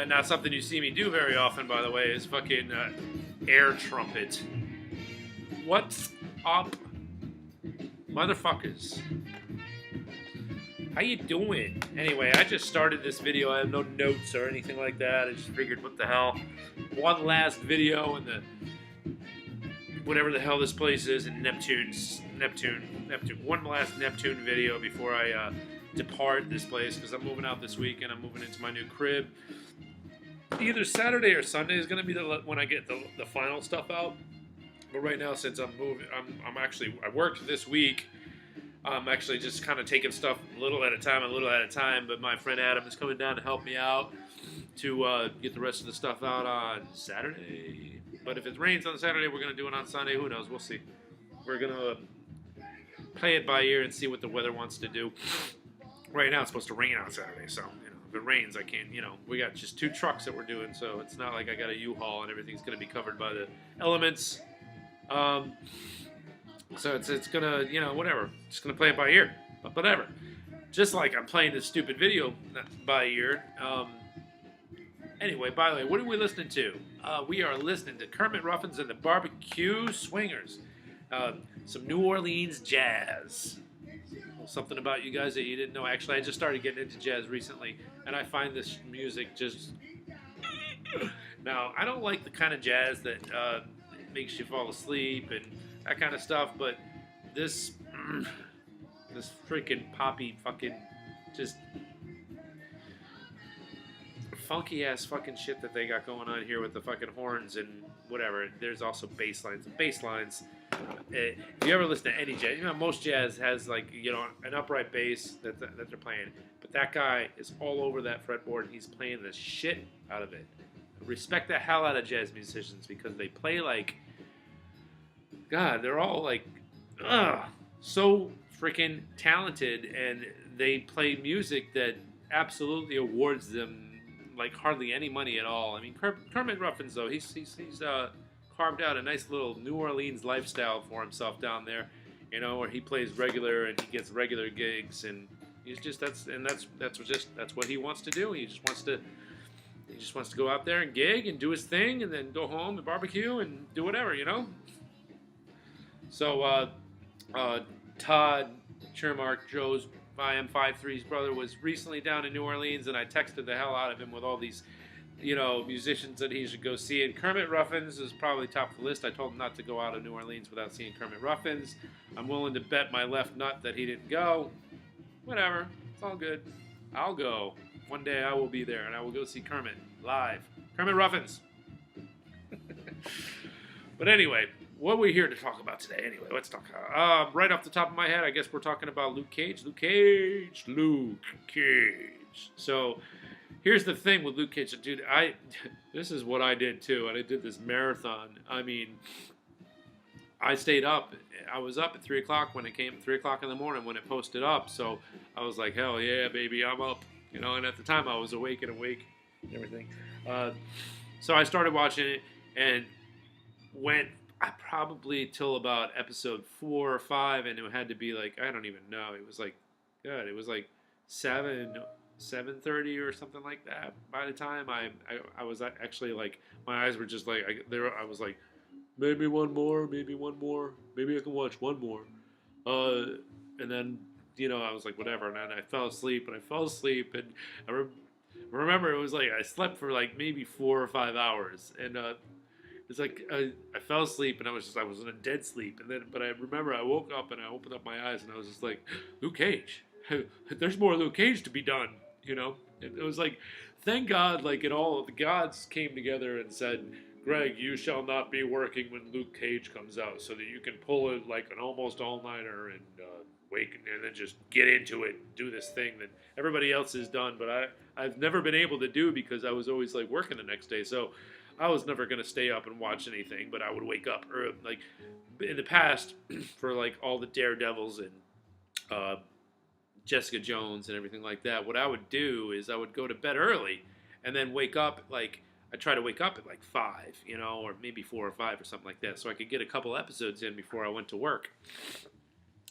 Not something you see me do very often, by the way, is fucking air trumpet. What's up, motherfuckers? How you doing? Anyway, I just started this video. I have no notes or anything like that. I just figured, what the hell? One last video in the whatever the hell this place is in Neptune. One last Neptune video before I depart this place, because I'm moving out this week and I'm moving into my new crib. Either Saturday or Sunday is going to be when I get the final stuff out. But right now, since I'm moving, I worked this week. I'm actually just kind of taking stuff a little at a time. But my friend Adam is coming down to help me out to get the rest of the stuff out on Saturday. But if it rains on Saturday, we're going to do it on Sunday. Who knows? We'll see. We're going to play it by ear and see what the weather wants to do. Right now, it's supposed to rain on Saturday, so if it rains, I can't. We got just 2 trucks that we're doing, so it's not like I got a U-Haul and everything's going to be covered by the elements. So it's gonna, whatever. Just gonna play it by ear, but whatever. Just like I'm playing this stupid video by ear. Anyway, by the way, what are we listening to? We are listening to Kermit Ruffins and the Barbecue Swingers. Some New Orleans jazz. Something about you guys that you didn't know. Actually, I just started getting into jazz recently, and I find this music just... Now, I don't like the kind of jazz that makes you fall asleep and that kind of stuff, but this freaking poppy fucking just funky ass fucking shit that they got going on here with the fucking horns and whatever. There's also bass lines. If you ever listen to any jazz, most jazz has like an upright bass that they're playing, but that guy is all over that fretboard. He's playing the shit out of it. Respect the hell out of jazz musicians, because they play like, God, they're all like, so freaking talented, and they play music that absolutely awards them like hardly any money at all. I mean, Kermit Ruffins, though, he's carved out a nice little New Orleans lifestyle for himself down there, where he plays regular and he gets regular gigs, and he's just that's what he wants to do. He just wants to go out there and gig and do his thing, and then go home and barbecue and do whatever, So, Todd Chermark, Joe's IM53's brother, was recently down in New Orleans, and I texted the hell out of him with all these, musicians that he should go see. And Kermit Ruffins is probably top of the list. I told him not to go out of New Orleans without seeing Kermit Ruffins. I'm willing to bet my left nut that he didn't go. Whatever. It's all good. I'll go. One day I will be there, and I will go see Kermit live. Kermit Ruffins. But anyway, what are we here to talk about today? Anyway, let's talk. Right off the top of my head, I guess we're talking about Luke Cage. Luke Cage. So, here's the thing with Luke Cage. Dude, this is what I did too, and I did this marathon. I mean, I stayed up. I was up at 3 o'clock when it came, 3 o'clock in the morning when it posted up. So, I was like, hell yeah, baby, I'm up. And at the time I was awake and everything. So I started watching it and went probably till about episode 4 or 5, and it had to be like, I don't even know. It was like, God, it was like 7:30 or something like that. By the time I was actually like, my eyes were just like, I was like, maybe one more, maybe I can watch one more. And then, I was like, whatever, and then I fell asleep, and I remember it was like, I slept for like maybe 4 or 5 hours, and it's like, I fell asleep, and I was in a dead sleep, but I remember I woke up, and I opened up my eyes, and I was just like, Luke Cage, there's more Luke Cage to be done, It was like, thank God, like, the gods came together and said, Greg, you shall not be working when Luke Cage comes out, so that you can pull it like an almost all-nighter and wake and then just get into it, do this thing that everybody else has done, but I've never been able to do because I was always like working the next day, so I was never going to stay up and watch anything, but I would wake up early. Like in the past, for like all the Daredevils and Jessica Jones and everything like that, what I would do is I would go to bed early and then wake up, like, I try to wake up at like 5, or maybe 4 or 5 or something like that, so I could get a couple episodes in before I went to work.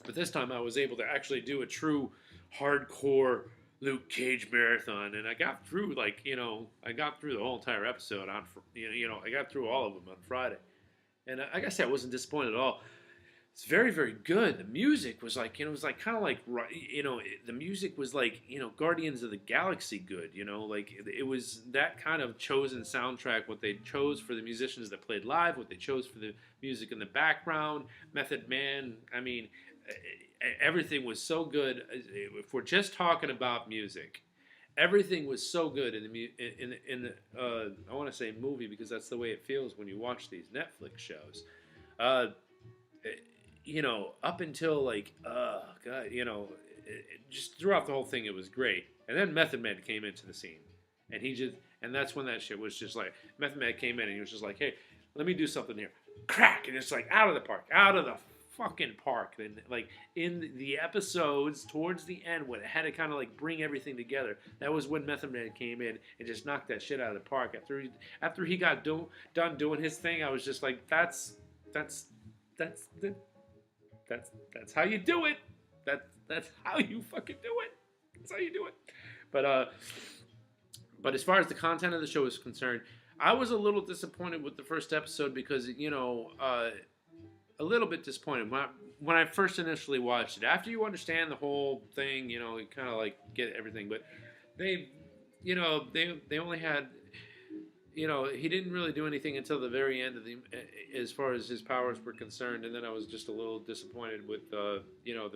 But this time I was able to actually do a true hardcore Luke Cage marathon, and I got through I got through the whole entire episode on I got through all of them on Friday, and like I said, I wasn't disappointed at all. It's very, very good. The music was like, it was like kind of like, the music was like, Guardians of the Galaxy good, like it was that kind of chosen soundtrack, what they chose for the musicians that played live, what they chose for the music in the background, Method Man. I mean, everything was so good. If we're just talking about music, everything was so good in the I want to say movie because that's the way it feels when you watch these Netflix shows. Uh, up until like, God, just throughout the whole thing, it was great. And then Method Man came into the scene, and that's when that shit was just like, Method Man came in and he was just like, hey, let me do something here, crack, and it's like out of the park, out of the fucking park. And like in the episodes towards the end, when it had to kind of like bring everything together, that was when Method Man came in and just knocked that shit out of the park. After he got done doing his thing, I was just like, that's that's how you do it. That's how you fucking do it. That's how you do it. But as far as the content of the show is concerned, I was a little disappointed with the first episode because a little bit disappointed when I first initially watched it. After you understand the whole thing, you kind of like get everything. But they only had. He didn't really do anything until the very end of as far as his powers were concerned, and then I was just a little disappointed with, the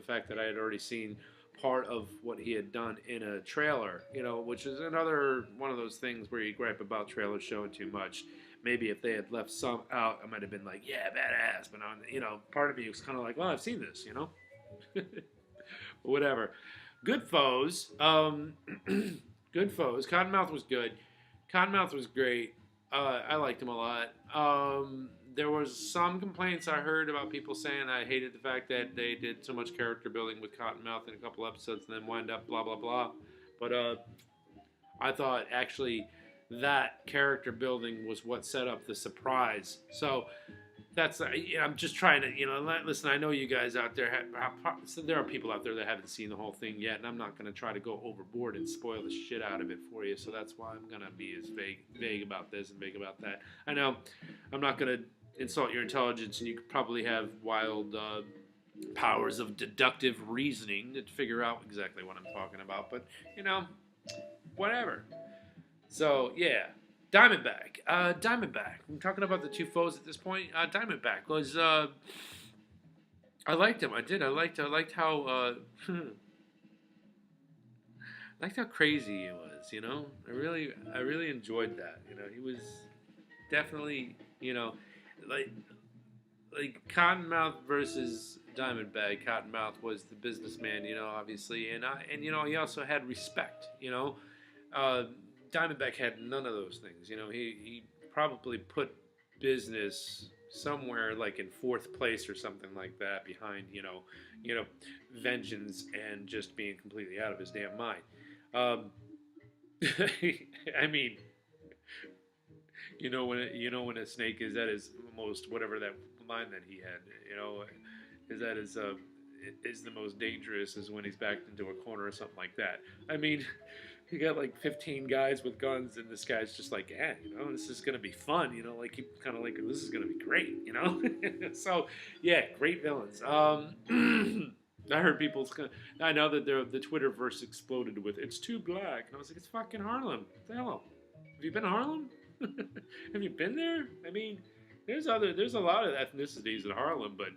fact that I had already seen part of what he had done in a trailer, which is another one of those things where you gripe about trailers showing too much. Maybe if they had left some out, I might have been like, yeah, badass, but part of me was kind of like, well, I've seen this, whatever. Good Foes, Good Foes. Cottonmouth was good. Cottonmouth was great. I liked him a lot. There was some complaints I heard about people saying I hated the fact that they did so much character building with Cottonmouth in a couple episodes and then wind up blah, blah, blah. But I thought actually that character building was what set up the surprise. So that's I'm just trying to listen. I know you guys out there there are people out there that haven't seen the whole thing yet, and I'm not going to try to go overboard and spoil the shit out of it for you. So that's why I'm going to be as vague about this and vague about that. I know I'm not going to insult your intelligence, and you could probably have wild powers of deductive reasoning to figure out exactly what I'm talking about. But whatever. So yeah. Diamondback. I'm talking about the two foes at this point. Diamondback was. I liked him. I did. I liked how. Liked how crazy he was. I really enjoyed that. He was definitely. Like Cottonmouth versus Diamondback. Cottonmouth was the businessman. Obviously, and he also had respect. Diamondback had none of those things. He probably put business somewhere like in fourth place or something like that behind, vengeance and just being completely out of his damn mind. I mean, when a snake is at his most, whatever that line that he had, is that is the most dangerous is when he's backed into a corner or something like that. I mean, he got like 15 guys with guns, and this guy's just like, yeah, this is gonna be fun, like he kind of like this is gonna be great, So yeah, great villains. I heard I know that the Twitterverse exploded with "it's too black," and I was like, it's fucking Harlem. What the hell? Have you been to Harlem? Have you been there? I mean, there's a lot of ethnicities in Harlem, but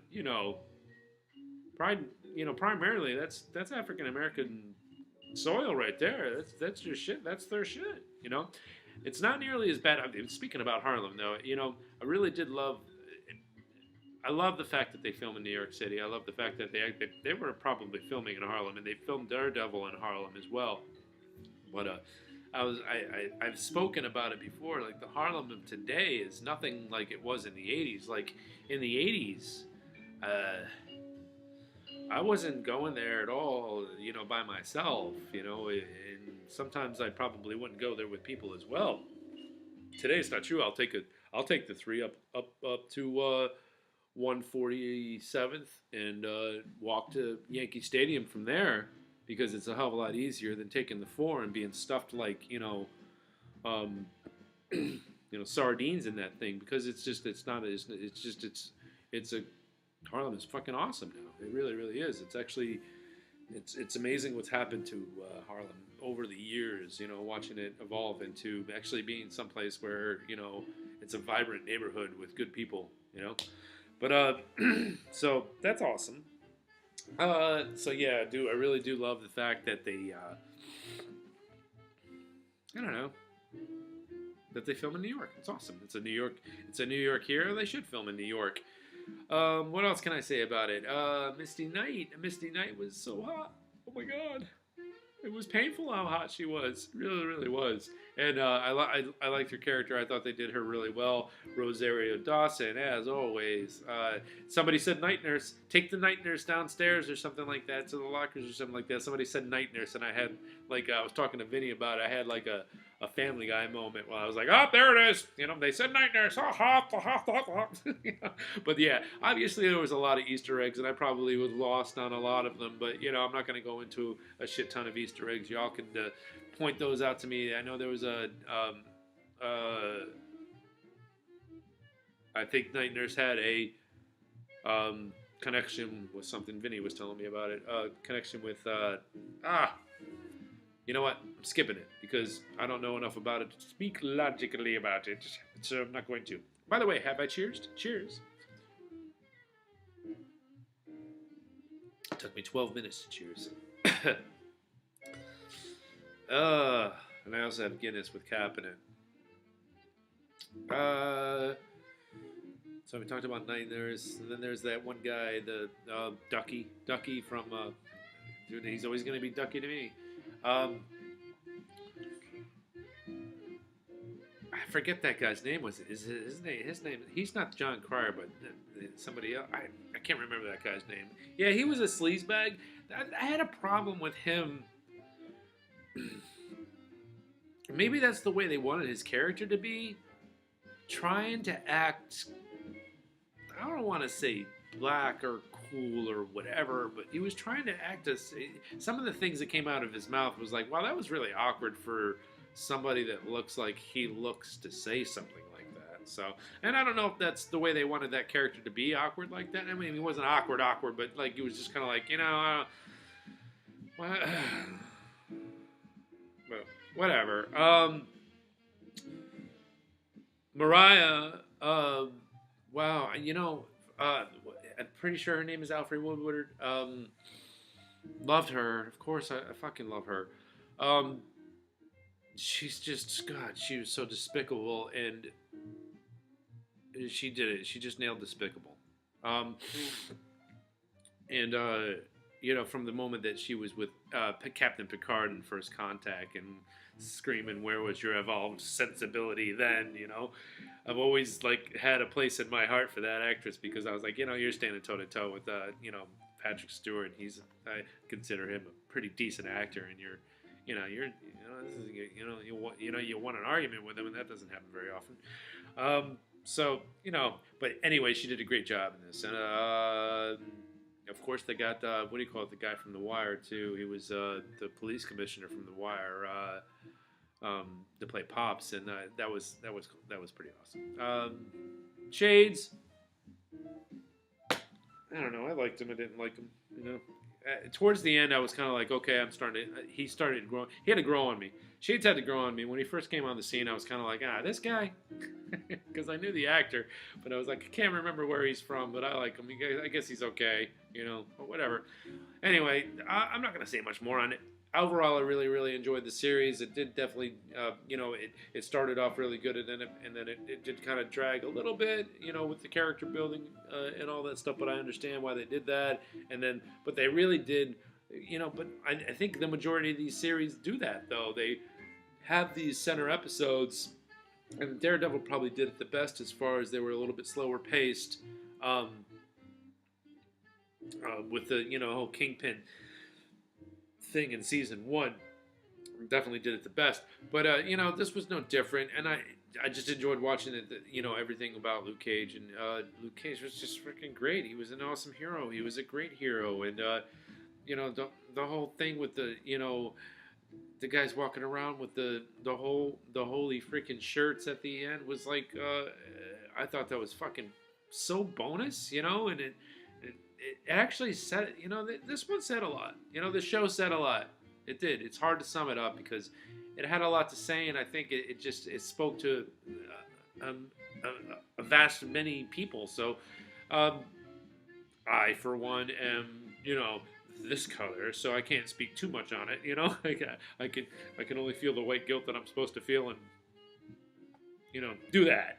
primarily that's African American soil right there. That's your shit. That's their shit. It's not nearly as bad. Speaking about Harlem, though, I really did love. I love the fact that they film in New York City. I love the fact that they were probably filming in Harlem, and they filmed Daredevil in Harlem as well. But I've spoken about it before. Like the Harlem of today is nothing like it was in the '80s. Like in the '80s. I wasn't going there at all, by myself, and sometimes I probably wouldn't go there with people as well. Today it's not true. I'll take the 3 up to 147th and walk to Yankee Stadium from there, because it's a hell of a lot easier than taking the 4 and being stuffed like um, sardines in that thing, because it's a Harlem is fucking awesome now. It really, really is. It's actually, it's amazing what's happened to Harlem over the years. Watching it evolve into actually being someplace where it's a vibrant neighborhood with good people. But so that's awesome. So yeah, I really do love the fact that they, I don't know, that they film in New York. It's awesome. It's a New York hero. They should film in New York. What else can I say about it? Misty Knight. Misty Knight was so hot. Oh my god. It was painful how hot she was. It really, really was. And I liked her character. I thought they did her really well. Rosario Dawson, as always. Somebody said night nurse. Take the night nurse downstairs or something like that, to the lockers or something like that. Somebody said night nurse, and I had, I was talking to Vinny about it. I had, a Family Guy moment while I was like, oh, there it is. They said night nurse. But yeah, obviously there was a lot of Easter eggs, and I probably was lost on a lot of them. But, I'm not going to go into a shit ton of Easter eggs. Y'all can point those out to me. I know there was I think Night Nurse had a connection with something. Vinny was telling me about it. Connection with, you know what? I'm skipping it because I don't know enough about it to speak logically about it. So I'm not going to. By the way, have I cheersed? Cheers. It took me 12 minutes to cheers. And I also have Guinness with cap in it. So we talked about Night Nurse, and then there's that one guy, the Ducky from. Dude, he's always gonna be Ducky to me. I forget that guy's name. Is his name? His name. He's not John Cryer, but somebody else. I can't remember that guy's name. Yeah, he was a sleazebag. I had a problem with him. Maybe that's the way they wanted his character to be. Trying to act, I don't want to say black or cool or whatever, but he was trying to act as, some of the things that came out of his mouth was like, wow, that was really awkward for somebody that looks like he looks to say something like that. So, and I don't know if that's the way they wanted that character to be, awkward like that. I mean, he wasn't awkward, but like he was just kind of like, whatever. Mariah, wow, I'm pretty sure her name is Alfre Woodward. Loved her, of course. I fucking love her. She's just, God, she was so despicable, and she did it. She just nailed despicable. From the moment that she was with Captain Picard in First Contact and screaming, "Where was your evolved sensibility then?" I've always had a place in my heart for that actress, because I was like, you're standing toe to toe with Patrick Stewart. I consider him a pretty decent actor, and you want an argument with him, and that doesn't happen very often. But anyway, she did a great job in this, and of course they got the guy from The Wire too. He was the police commissioner from The Wire. To play Pops, and that was pretty awesome. Shades, I don't know. I liked him. I didn't like him. Towards the end, I was kind of like, okay, he started growing. He had to grow on me. Shades had to grow on me. When he first came on the scene, I was kind of like, this guy, because I knew the actor, but I was like, I can't remember where he's from, but I like him. I guess he's okay, but whatever. Anyway, I'm not gonna say much more on it. Overall, I really, really enjoyed the series. It did definitely, it started off really good, and then it did kind of drag a little bit, with the character building and all that stuff. But I understand why they did that, but they really did, But I think the majority of these series do that, though. They have these center episodes, and Daredevil probably did it the best as far as they were a little bit slower paced, with the whole Kingpin thing in season 1. Definitely did it the best, but this was no different, and I just enjoyed watching it. Everything about Luke Cage, and Luke Cage was just freaking great. He was an awesome hero. He was a great hero, and the whole thing with the guys walking around with the holy freaking shirts at the end was like, I thought that was fucking so bonus, and it actually said, this one said a lot. The show said a lot. It did. It's hard to sum it up because it had a lot to say, and I think it spoke to a vast many people. So I, for one, am this color, so I can't speak too much on it. I can only feel the white guilt that I'm supposed to feel, and do that.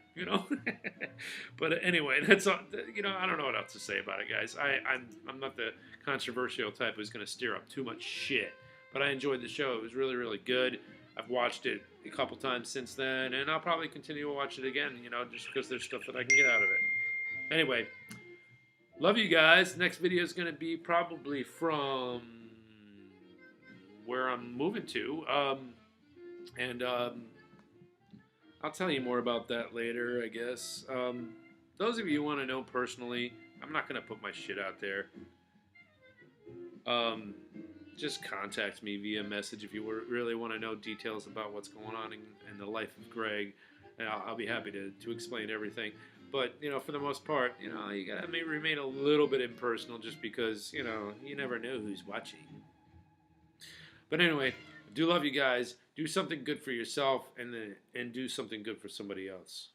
But anyway, that's all. I don't know what else to say about it, guys. I'm not the controversial type who's going to stir up too much shit. But I enjoyed the show. It was really, really good. I've watched it a couple times since then, and I'll probably continue to watch it again. Just because there's stuff that I can get out of it. Anyway, love you guys. Next video is going to be probably from where I'm moving to, and I'll tell you more about that later, I guess. Those of you who want to know personally, I'm not going to put my shit out there. Just contact me via message if you really want to know details about what's going on in the life of Greg. And I'll be happy to explain everything. But, for the most part, you got to remain a little bit impersonal just because, you never know who's watching. But anyway, I do love you guys. Do something good for yourself and do something good for somebody else.